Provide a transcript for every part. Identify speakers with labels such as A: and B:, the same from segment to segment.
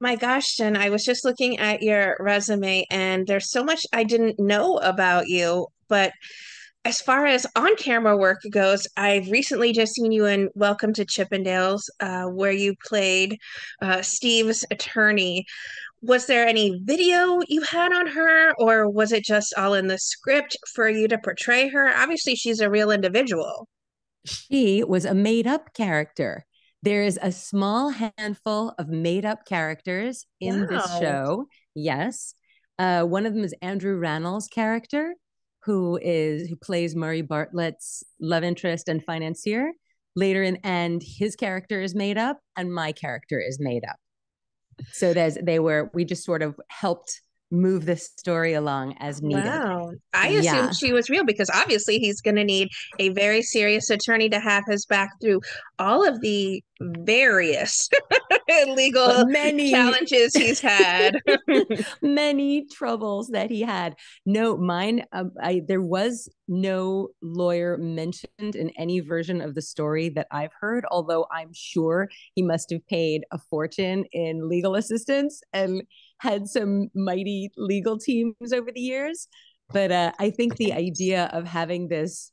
A: My gosh, Jen, I was just looking at your resume and there's so much I didn't know about you. But as far as on-camera work goes, I've recently just seen you in Welcome to Chippendales, where you played Steve's attorney. Was there any video you had on her, or was it just all in the script for you to portray her? Obviously, she's a real individual.
B: She was a made up character. There is a small handful of made up characters in this
A: Wow.
B: show. Yes. One of them is Andrew Rannell's character, who plays Murray Bartlett's love interest and financier. Later in and his character is made up, and my character is made up. So we just sort of helped move the story along as needed.
A: Wow. I assumed
B: Yeah.
A: she was real because obviously he's going to need a very serious attorney to have his back through all of the various legal
B: Many
A: challenges he's had.
B: many troubles that he had. No, mine, there was no lawyer mentioned in any version of the story that I've heard, although I'm sure he must have paid a fortune in legal assistance and had some mighty legal teams over the years. But I think the idea of having this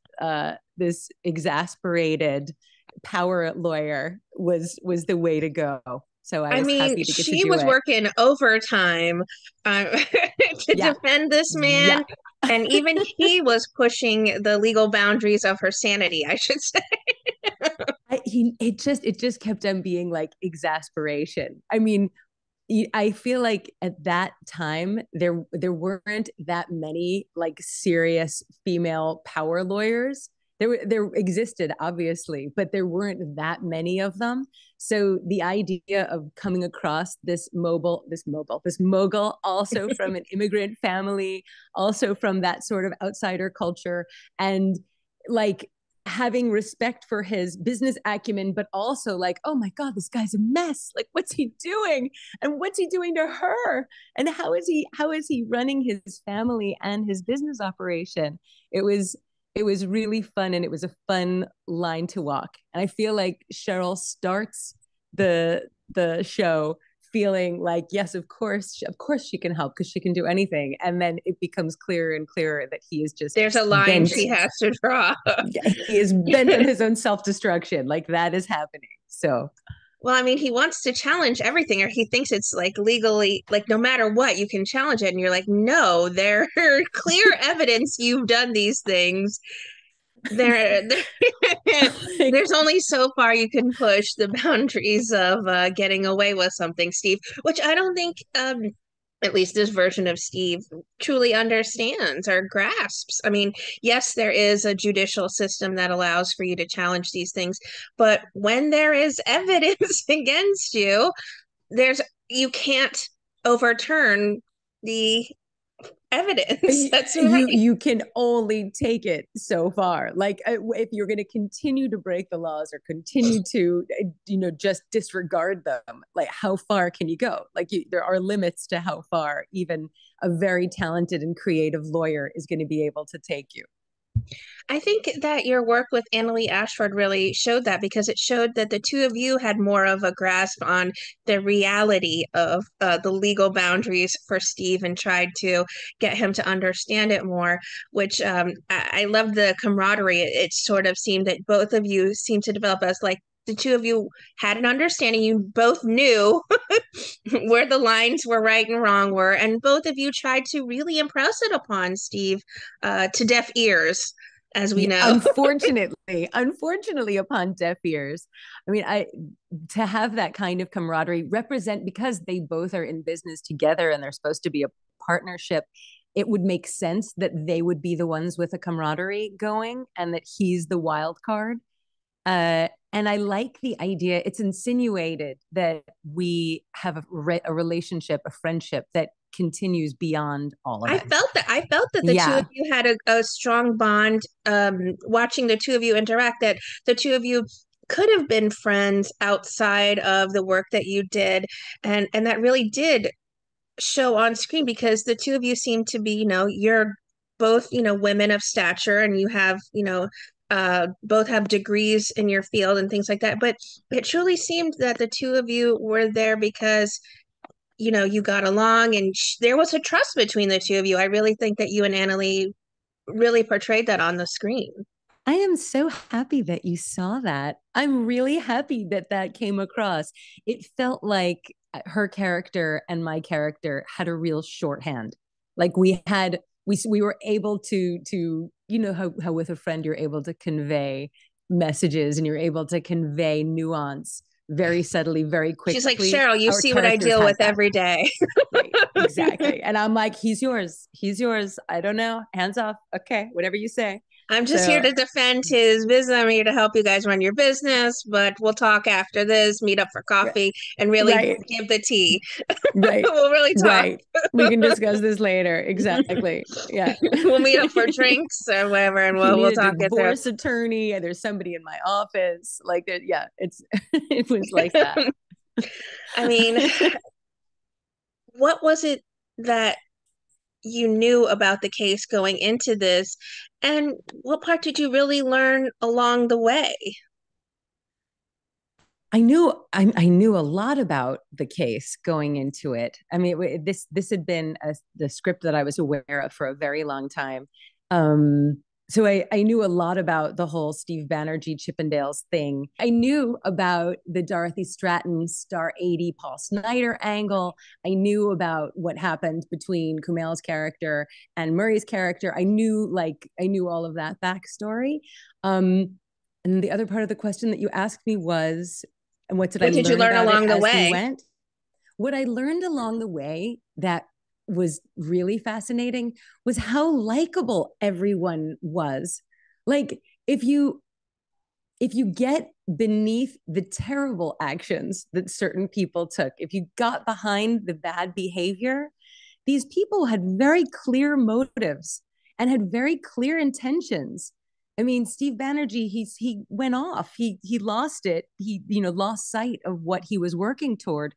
B: exasperated power lawyer was the way to go. So I
A: I
B: was
A: mean,
B: happy to get to
A: she
B: do
A: was
B: it.
A: working overtime to
B: Yeah.
A: defend this
B: Yeah.
A: man. And even he was pushing the legal boundaries of her sanity, I should say.
B: It just kept on being like exasperation. I mean, I feel like at that time there weren't that many like serious female power lawyers. There existed obviously, but there weren't that many of them. So the idea of coming across this mogul, also from an immigrant family, also from that sort of outsider culture, and like having respect for his business acumen, but also like, oh my God, this guy's a mess. Like, what's he doing? And what's he doing to her? And how is he running his family and his business operation? It was really fun, and it was a fun line to walk. And I feel like Cheryl starts the show feeling like, yes, of course she can help because she can do anything, and then it becomes clearer and clearer that he is just
A: There's a line
B: bent.
A: she has to draw.
B: He is bent on his own self-destruction. Like that is happening. So
A: Well, I mean, he wants to challenge everything, or he thinks it's like legally, like no matter what, you can challenge it. And you're like, no, there are clear evidence you've done these things. There's only so far you can push the boundaries of getting away with something, Steve, which I don't think at least this version of Steve truly understands or grasps. I mean, yes, there is a judicial system that allows for you to challenge these things, but when there is evidence against you, there's you can't overturn the evidence. That's right.
B: you can only take it so far. Like if you're going to continue to break the laws or continue to just disregard them, like how far can you go? Like there are limits to how far even a very talented and creative lawyer is going to be able to take you.
A: I think that your work with Annalie Ashford really showed that because it showed that the two of you had more of a grasp on the reality of the legal boundaries for Steve and tried to get him to understand it more, which I loved the camaraderie. It sort of seemed that both of you seemed to develop as like the two of you had an understanding. You both knew where the lines were right and wrong were, and both of you tried to really impress it upon Steve to deaf ears, as we
B: Yeah,
A: know.
B: unfortunately, upon deaf ears. I mean, I to have that kind of camaraderie represent because they both are in business together and they're supposed to be a partnership. It would make sense that they would be the ones with a camaraderie going, and that he's the wild card. And I like the idea. It's insinuated that we have a relationship, a friendship that continues beyond all of it.
A: I felt that the two of
B: Yeah,
A: you had a strong bond. Watching the two of you interact, that the two of you could have been friends outside of the work that you did, and that really did show on screen because the two of you seem to be, you're both, women of stature and you have, both have degrees in your field and things like that. But it truly seemed that the two of you were there because you got along and there was a trust between the two of you. I really think that you and Annalie really portrayed that on the screen.
B: I am so happy that you saw that. I'm really happy that that came across. It felt like her character and my character had a real shorthand. Like we were able to how with a friend you're able to convey messages and you're able to convey nuance very subtly, very
A: She's like,
B: quickly.
A: Cheryl, you
B: Our
A: see what I
B: characters
A: deal
B: had
A: with
B: that.
A: every day.
B: Right. Exactly. And I'm like, he's yours. He's yours. I don't know. Hands off. Okay. Whatever you say.
A: I'm just here
B: So,
A: to defend his business. I'm here to help you guys run your business, but we'll talk after this, meet up for coffee, and really
B: right.
A: give the tea.
B: Right.
A: We'll really talk.
B: Right. We can discuss this later. Exactly. Yeah.
A: We'll meet up for drinks or whatever, and
B: If you
A: we'll
B: need a
A: talk it through.
B: divorce attorney, and there's somebody in my office. Like that, yeah, it's it was like that.
A: I mean, what was it that you knew about the case going into this, and what part did you really learn along the way?
B: I knew a lot about the case going into it. I mean, this had been the script that I was aware of for a very long time. So I knew a lot about the whole Steve Banerjee Chippendales thing. I knew about the Dorothy Stratton Star 80 Paul Snider angle. I knew about what happened between Kumail's character and Murray's character. I knew all of that backstory. And the other part of the question that you asked me was, and what did I
A: What did you
B: learn
A: learn
B: about it
A: along the
B: as we
A: way?
B: went? What I learned along the way that was really fascinating was how likable everyone was. Like if you get beneath the terrible actions that certain people took, if you got behind the bad behavior, these people had very clear motives and had very clear intentions. I mean, Steve Banerjee, he went off. He lost it. He lost sight of what he was working toward.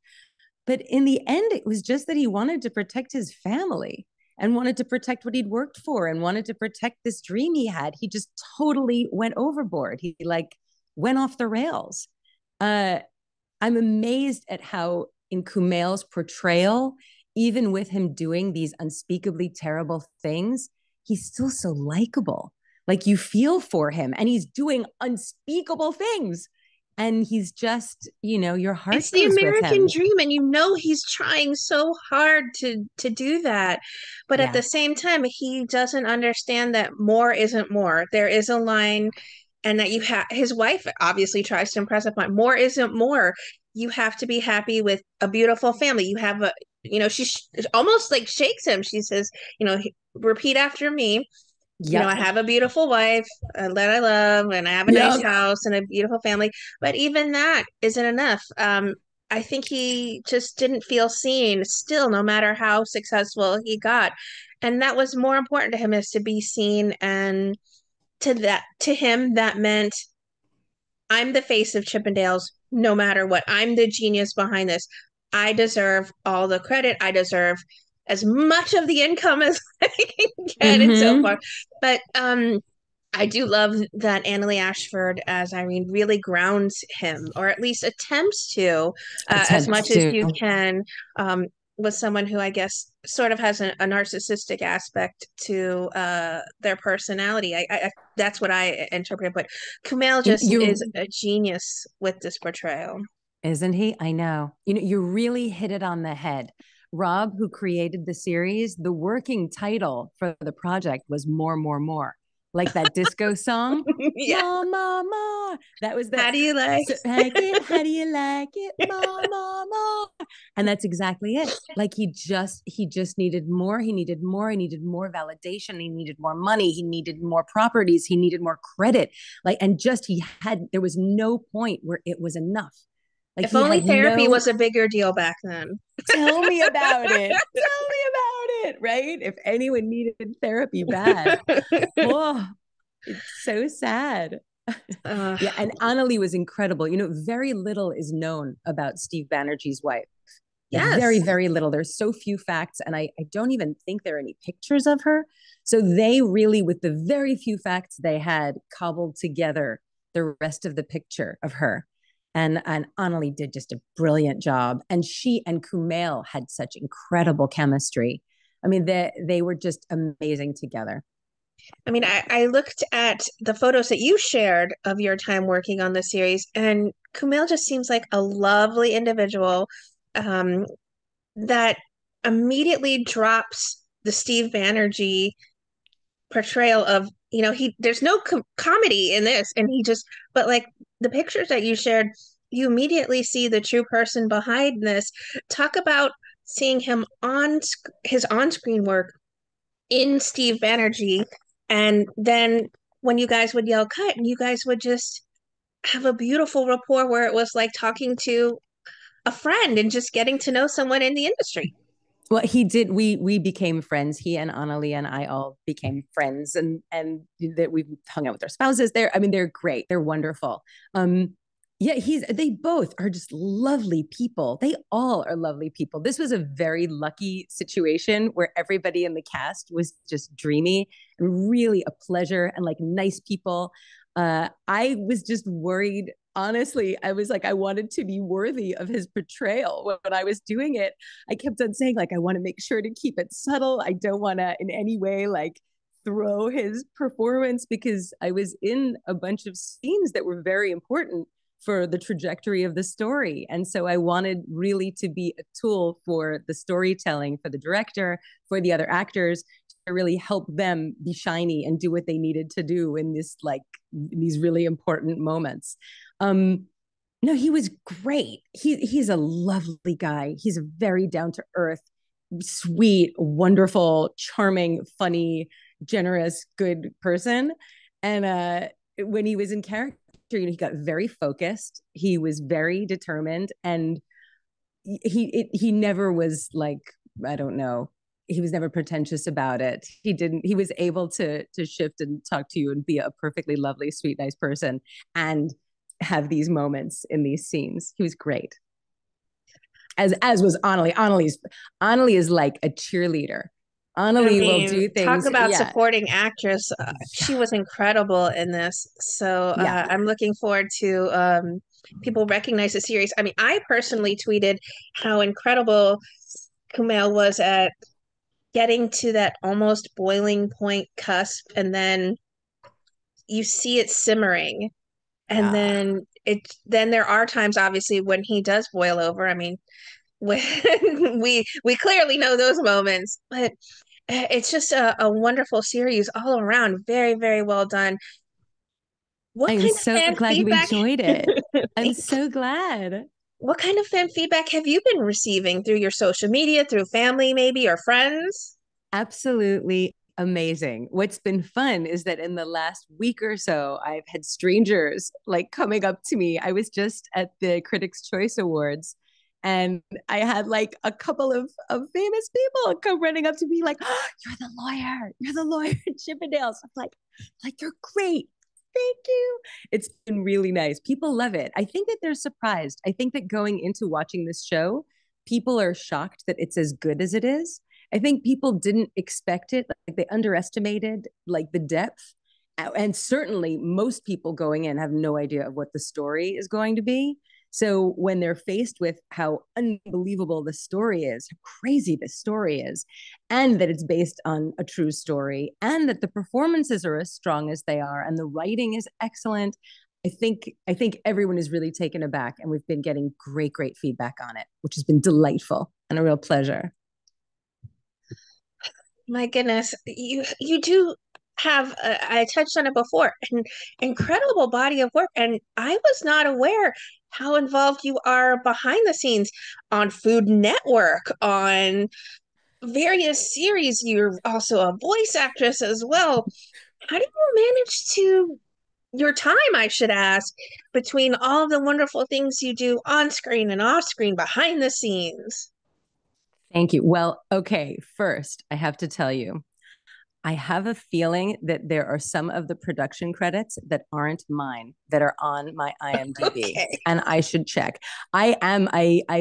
B: But in the end, it was just that he wanted to protect his family and wanted to protect what he'd worked for and wanted to protect this dream he had. He just totally went overboard. He like went off the rails. Uh, I'm amazed at how in Kumail's portrayal, even with him doing these unspeakably terrible things, he's still so likable. Like you feel for him and he's doing unspeakable things. And he's just, your
A: It's
B: heart
A: the
B: goes with
A: American
B: him.
A: dream, and he's trying so hard to do that. But at the
B: Yeah.
A: same time, he doesn't understand that more isn't more. There is a line, and that you have his wife obviously tries to impress upon more isn't more. You have to be happy with a beautiful family. You have a, she almost like shakes him. She says, repeat after me. I
B: Yep.
A: have a beautiful wife that I love, and I have a nice
B: Yep.
A: house and a beautiful family. But even that isn't enough. I think he just didn't feel seen still, no matter how successful he got. And that was more important to him, is to be seen. And to him, that meant I'm the face of Chippendales no matter what. I'm the genius behind this. I deserve all the credit. I deserve as much of the income as I can get, and so
B: Mm-hmm.
A: forth. But I do love that Annalie Ashford as Irene really grounds him, or at least attempts to, as
B: Attempts
A: much as
B: to.
A: you can, with someone who I guess sort of has a narcissistic aspect to their personality. That's what I interpret. But Kumail just is
B: You
A: a genius with this portrayal.
B: isn't he? I know. You really hit it on the head. Rob, who created the series, the working title for the project was More, More, More. Like that disco song.
A: Yeah.
B: More, more, more. That was the
A: How do you like?
B: so like it. How do you like it? More, more, more. And that's exactly it. Like he just needed more. He needed more. He needed more validation. He needed more money. He needed more properties. He needed more credit. Like, and just there was no point where it was enough. Like
A: If
B: he
A: only
B: had
A: therapy
B: no,
A: was a bigger deal back then.
B: tell me about it. Tell me about it. Right? If anyone needed therapy bad. Oh, it's so sad.
A: uh,
B: Yeah, and Annalie was incredible. Very little is known about Steve Banerjee's wife. Like very,
A: yes.
B: very little. There's so few facts, and I don't even think there are any pictures of her. So they really, with the very few facts they had, cobbled together the rest of the picture of her. And Annalie did just a brilliant job. And she and Kumail had such incredible chemistry. I mean, they were just amazing together.
A: I mean, I looked at the photos that you shared of your time working on the series, and Kumail just seems like a lovely individual um, that immediately drops the Steve Banerjee portrayal of, he there's no comedy in this, and he just, but like the pictures that you shared, you immediately see the true person behind this. Talk about seeing him his on-screen work in Steve Banerjee, and then when you guys would yell cut, and you guys would just have a beautiful rapport where it was like talking to a friend and just getting to know someone in the industry.
B: Well, he did. We became friends. He and Annalie and I all became friends, and that we hung out with their spouses. I mean, they're great. They're wonderful. Yeah, they both are just lovely people. They all are lovely people. This was a very lucky situation where everybody in the cast was just dreamy and really a pleasure and like nice people. I was just worried. Honestly, I was like, I wanted to be worthy of his portrayal when I was doing it. I kept on saying, like, I want to make sure to keep it subtle. I don't want to in any way like throw his performance because I was in a bunch of scenes that were very important for the trajectory of the story. And so I wanted really to be a tool for the storytelling, for the director, for the other actors to really help them be shiny and do what they needed to do in these really important moments. Um, no, he was great. He's a lovely guy. He's a very down to earth, sweet, wonderful, charming, funny, generous, good person. And when he was in character, he got very focused. He was very determined, and he never was like, I don't know. He was never pretentious about it. He was able to shift and talk to you and be a perfectly lovely, sweet, nice person and have these moments in these scenes. He was great. As was Annalie. Annalie is like a cheerleader.
A: I
B: Annalie will
A: mean,
B: do
A: talk
B: things.
A: about
B: Yeah.
A: supporting actress. She was incredible in this. So
B: Yeah.
A: I'm looking forward to people recognize the series. I mean, I personally tweeted how incredible Kumail was at getting to that almost boiling point cusp, and then you see it simmering, and
B: Yeah.
A: then there are times, obviously, when he does boil over. I mean, when we clearly know those moments, but it's just a wonderful series all around. Very, very well done. What
B: I'm
A: kind of
B: so
A: fan
B: glad you
A: feedback?
B: enjoyed it. I'm so glad.
A: What kind of fan feedback have you been receiving through your social media, through family, maybe, or friends?
B: Absolutely amazing. What's been fun is that in the last week or so, I've had strangers like coming up to me. I was just at the Critics' Choice Awards and I had like a couple of famous people come running up to me like, oh, you're the lawyer. You're the lawyer at Chippendales. I'm like, you're great. Thank you. It's been really nice. People love it. I think that they're surprised. I think that going into watching this show, people are shocked that it's as good as it is. I think people didn't expect it. Like they underestimated like the depth. And certainly most people going in have no idea of what the story is going to be. So when they're faced with how unbelievable the story is, how crazy the story is, and that it's based on a true story, and that the performances are as strong as they are, and the writing is excellent, I think everyone is really taken aback, and we've been getting great, great feedback on it, which has been delightful and a real pleasure.
A: My goodness, you do have I touched on it before, an incredible body of work, and I was not aware how involved you are behind the scenes on Food Network, on various series. You're also a voice actress as well. How do you manage to your time, I should ask, between all the wonderful things you do on screen and off screen behind the scenes?
B: Thank you. Well, okay, first, I have to tell you, I have a feeling that there are some of the production credits that aren't mine that are on my IMDb,
A: Okay.
B: and I should check. I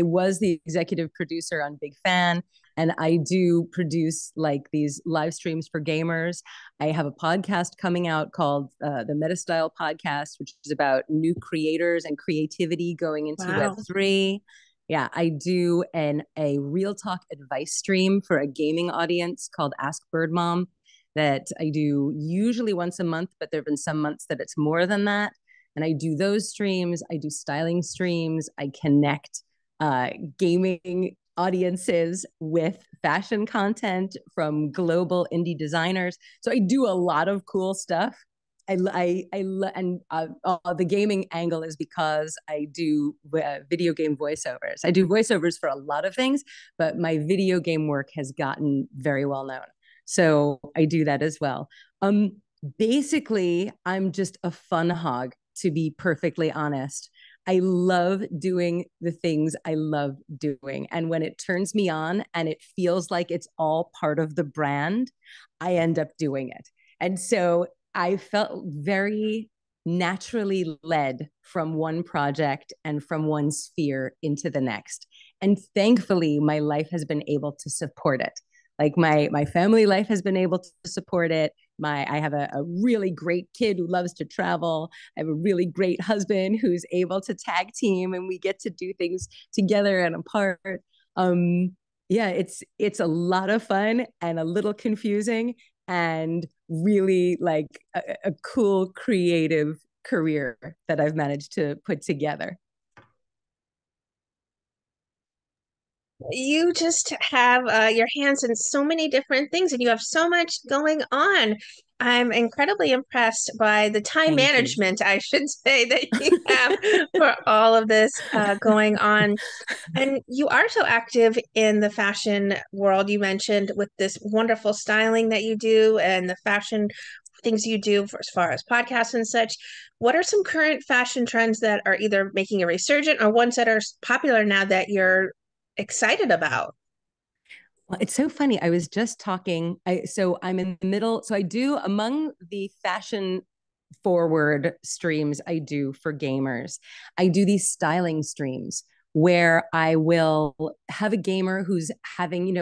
B: was the executive producer on Big Fan, And I do produce like these live streams for gamers. I have a podcast coming out called the Metastyle Podcast, which is about new creators and creativity going into
A: Wow.
B: Web3. Yeah, I do a real talk advice stream for a gaming audience called Ask Bird Mom that I do usually once a month, but there have been some months that it's more than that. And I do those streams. I do styling streams. I connect gaming audiences with fashion content from global indie designers. So I do a lot of cool stuff. The gaming angle is because I do video game voiceovers. I do voiceovers for a lot of things, but my video game work has gotten very well known. So I do that as well. Basically, I'm just a fun hog, to be perfectly honest. I love doing the things I love doing. And when it turns me on and it feels like it's all part of the brand, I end up doing it. And so I felt very naturally led from one project and from one sphere into the next. And thankfully, my life has been able to support it. Like my family life has been able to support it. I have a really great kid who loves to travel. I have a really great husband who's able to tag team, and we get to do things together and apart. Yeah, it's a lot of fun and a little confusing, and really like a cool creative career that I've managed to put together.
A: You just have your hands in so many different things and you have so much going on. I'm incredibly impressed by the time
B: Thank you.
A: management, I should say, that you have for all of this going on. And you are so active in the fashion world. You mentioned with this wonderful styling that you do and the fashion things you do for, as far as podcasts and such. What are some current fashion trends that are either making a resurgent or ones that are popular now that you're excited about?
B: Well, it's so funny. I was just talking. So I'm in the middle. So I do among the fashion forward streams I do for gamers. I do these styling streams where I will have a gamer who's having,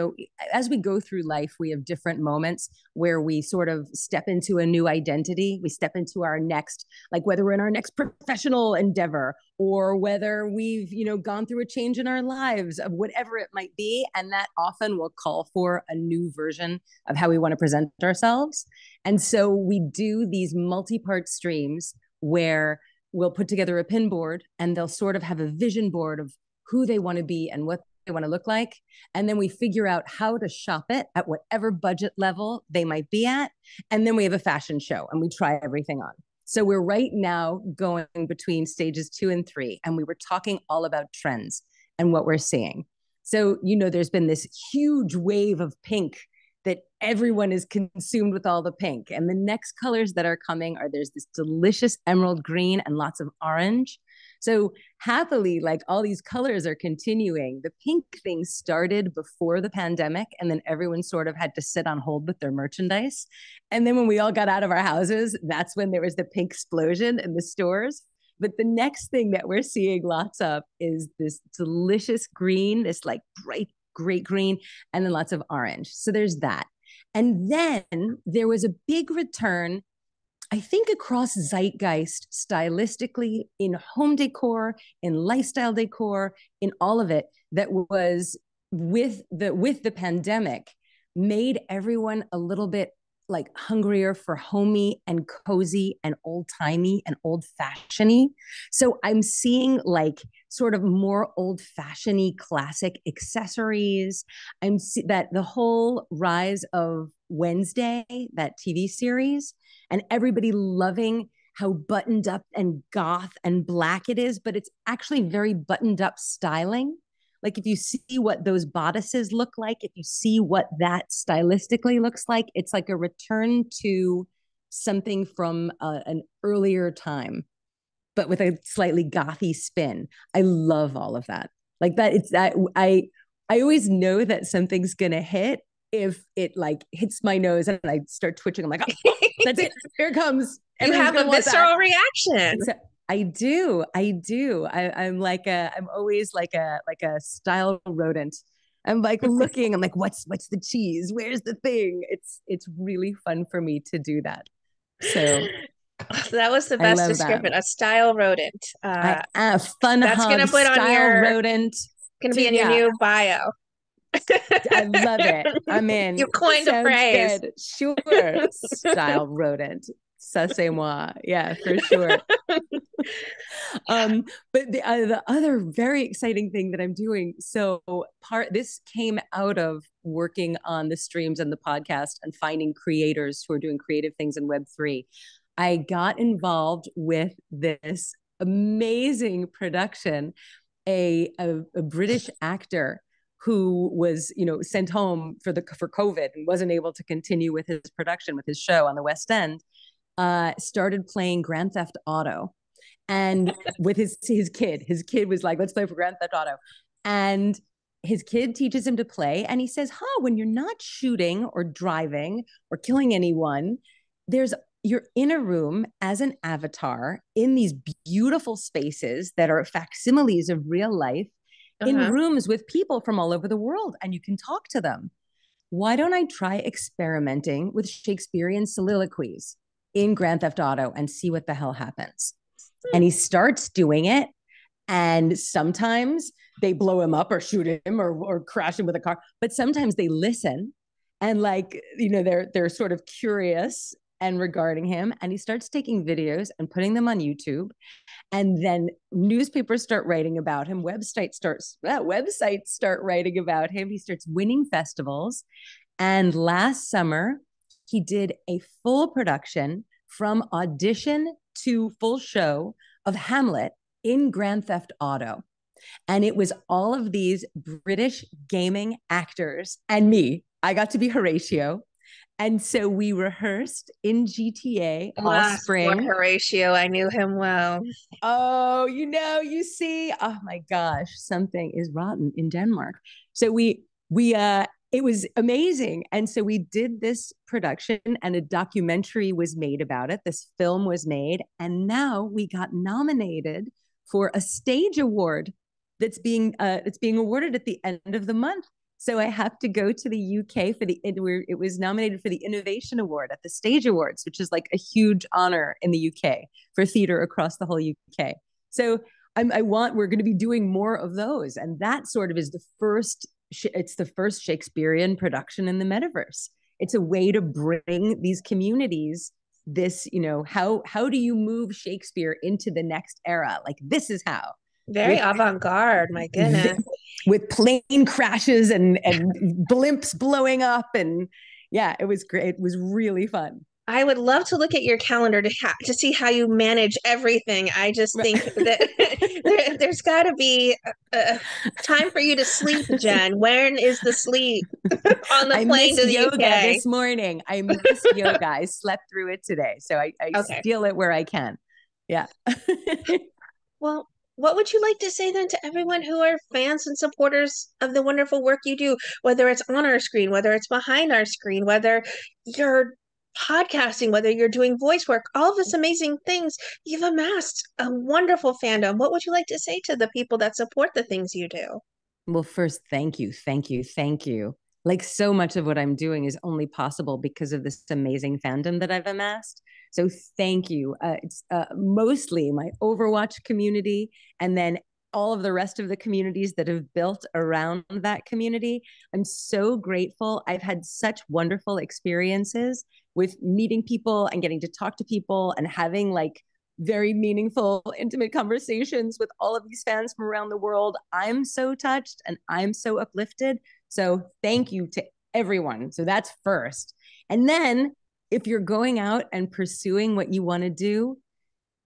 B: as we go through life, we have different moments where we sort of step into a new identity. We step into our next, like whether we're in our next professional endeavor or whether we've, gone through a change in our lives of whatever it might be. And that often will call for a new version of how we want to present ourselves. And so we do these multi-part streams where we'll put together a pin board and they'll sort of have a vision board of who they want to be and what they want to look like. And then we figure out how to shop it at whatever budget level they might be at. And then we have a fashion show and we try everything on. So we're right now going between stages 2 and 3. And we were talking all about trends and what we're seeing. So, there's been this huge wave of pink that everyone is consumed with all the pink. And the next colors that are coming there's this delicious emerald green and lots of orange. So happily, like all these colors are continuing. The pink thing started before the pandemic, and then everyone sort of had to sit on hold with their merchandise. And then when we all got out of our houses, that's when there was the pink explosion in the stores. But the next thing that we're seeing lots of is this delicious green, this like bright great green, and then lots of orange. So there's that. And then there was a big return, I think, across zeitgeist stylistically in home decor, in lifestyle decor, in all of it that was with the pandemic made everyone a little bit like hungrier for homey and cozy and old timey and old fashionedy. So I'm seeing like sort of more old fashionedy classic accessories. That the whole rise of Wednesday, that TV series, and everybody loving how buttoned up and goth and black it is, but it's actually very buttoned up styling. Like if you see what those bodices look like, if you see what that stylistically looks like, it's like a return to something from an earlier time, but with a slightly gothy spin. I love all of that. Like that, it's that I always know that something's gonna hit if it like hits my nose and I start twitching. I'm like, oh, that's it. Here it comes.
A: You
B: Everyone's
A: have a
B: gonna want
A: visceral
B: that.
A: reaction.
B: I do. I'm always like a style rodent. I'm like looking, I'm like, what's the cheese? Where's the thing? It's really fun for me to do that. So
A: That was the
B: I
A: best
B: love that.
A: description, a style rodent.
B: Fun
A: That's
B: hog
A: gonna put on
B: style
A: your
B: rodent.
A: gonna be
B: Dude,
A: in your
B: yeah,
A: new bio.
B: I love it. I'm
A: You
B: in.
A: coined a
B: Sounds
A: phrase.
B: good. Sure. Style rodent. Ça c'est moi. Yeah, for sure. But the other very exciting thing that I'm doing, so this came out of working on the streams and the podcast and finding creators who are doing creative things in Web3. I got involved with this amazing production. A British actor who was, sent home for COVID and wasn't able to continue with his production, with his show on the West End, started playing Grand Theft Auto, and with his kid was like, let's play for Grand Theft Auto. And his kid teaches him to play. And he says, when you're not shooting or driving or killing anyone, you're in a room as an avatar in these beautiful spaces that are facsimiles of real life, in
A: Uh-huh.
B: rooms with people from all over the world, and you can talk to them. Why don't I try experimenting with Shakespearean soliloquies in Grand Theft Auto and see what the hell happens? And he starts doing it. And sometimes they blow him up or shoot him or crash him with a car. But sometimes they listen and they're sort of curious and regarding him. And he starts taking videos and putting them on YouTube. And then newspapers start writing about him. Websites start writing about him. He starts winning festivals. And last summer, he did a full production from audition to full show of Hamlet in Grand Theft Auto. And it was all of these British gaming actors and me. I got to be Horatio. And so we rehearsed in GTA all
A: Poor
B: spring.
A: Horatio, I knew him well.
B: Oh, you see, oh my gosh, something is rotten in Denmark. So it was amazing. And so we did this production and a documentary was made about it. This film was made. And now we got nominated for a stage award that's being awarded at the end of the month. So I have to go to the UK it was nominated for the Innovation Award at the Stage Awards, which is like a huge honor in the UK for theater across the whole UK. So we're going to be doing more of those. And that sort of is it's the first Shakespearean production in the metaverse. It's a way to bring these communities how do you move Shakespeare into the next era? Like, this is how.
A: Very
B: With
A: avant-garde, my goodness.
B: with plane crashes and blimps blowing up, and yeah, it was great. It was really fun.
A: I would love to look at your calendar to see how you manage everything. I just think that there's got to be time for you to sleep, Jen. When is the sleep on the
B: I
A: plane to
B: missed
A: the
B: yoga
A: UK?
B: this morning. I missed yoga. I slept through it today, so I
A: Okay.
B: steal it where I can. Yeah.
A: Well, what would you like to say then to everyone who are fans and supporters of the wonderful work you do, whether it's on our screen, whether it's behind our screen, whether you're podcasting, whether you're doing voice work, all of this amazing things, you've amassed a wonderful fandom. What would you like to say to the people that support the things you do?
B: Well, first, thank you, thank you, thank you. Like, so much of what I'm doing is only possible because of this amazing fandom that I've amassed. So thank you. It's mostly my Overwatch community, and then all of the rest of the communities that have built around that community. I'm so grateful. I've had such wonderful experiences with meeting people and getting to talk to people and having like very meaningful, intimate conversations with all of these fans from around the world. I'm so touched and I'm so uplifted. So thank you to everyone. So that's first. And then if you're going out and pursuing what you want to do,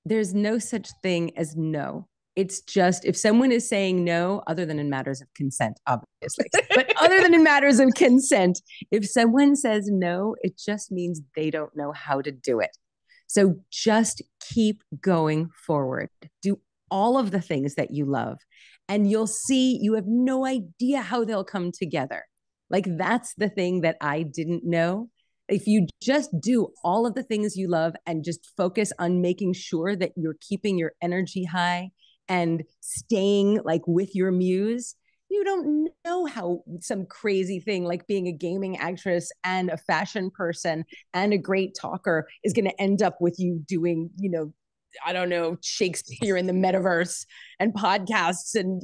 B: there's no such thing as no. It's just if someone is saying no, other than in matters of consent, obviously, but other than in matters of consent, if someone says no, it just means they don't know how to do it. So just keep going forward. Do all of the things that you love, and you'll see you have no idea how they'll come together. Like, that's the thing that I didn't know. If you just do all of the things you love and just focus on making sure that you're keeping your energy high and staying like with your muse, you don't know how some crazy thing like being a gaming actress and a fashion person and a great talker is going to end up with you doing, I don't know, Shakespeare in the metaverse and podcasts and,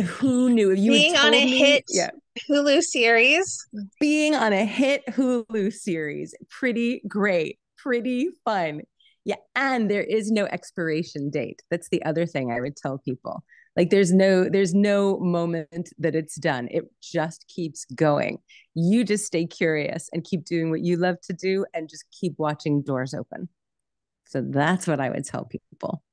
B: who knew? If you had
A: Being on
B: told
A: a
B: me,
A: hit
B: yeah,
A: Hulu series.
B: being on a hit Hulu series, pretty great, pretty fun. Yeah, and there is no expiration date. That's the other thing I would tell people. Like there's no moment that it's done. It just keeps going. You just stay curious and keep doing what you love to do and just keep watching doors open. So that's what I would tell people.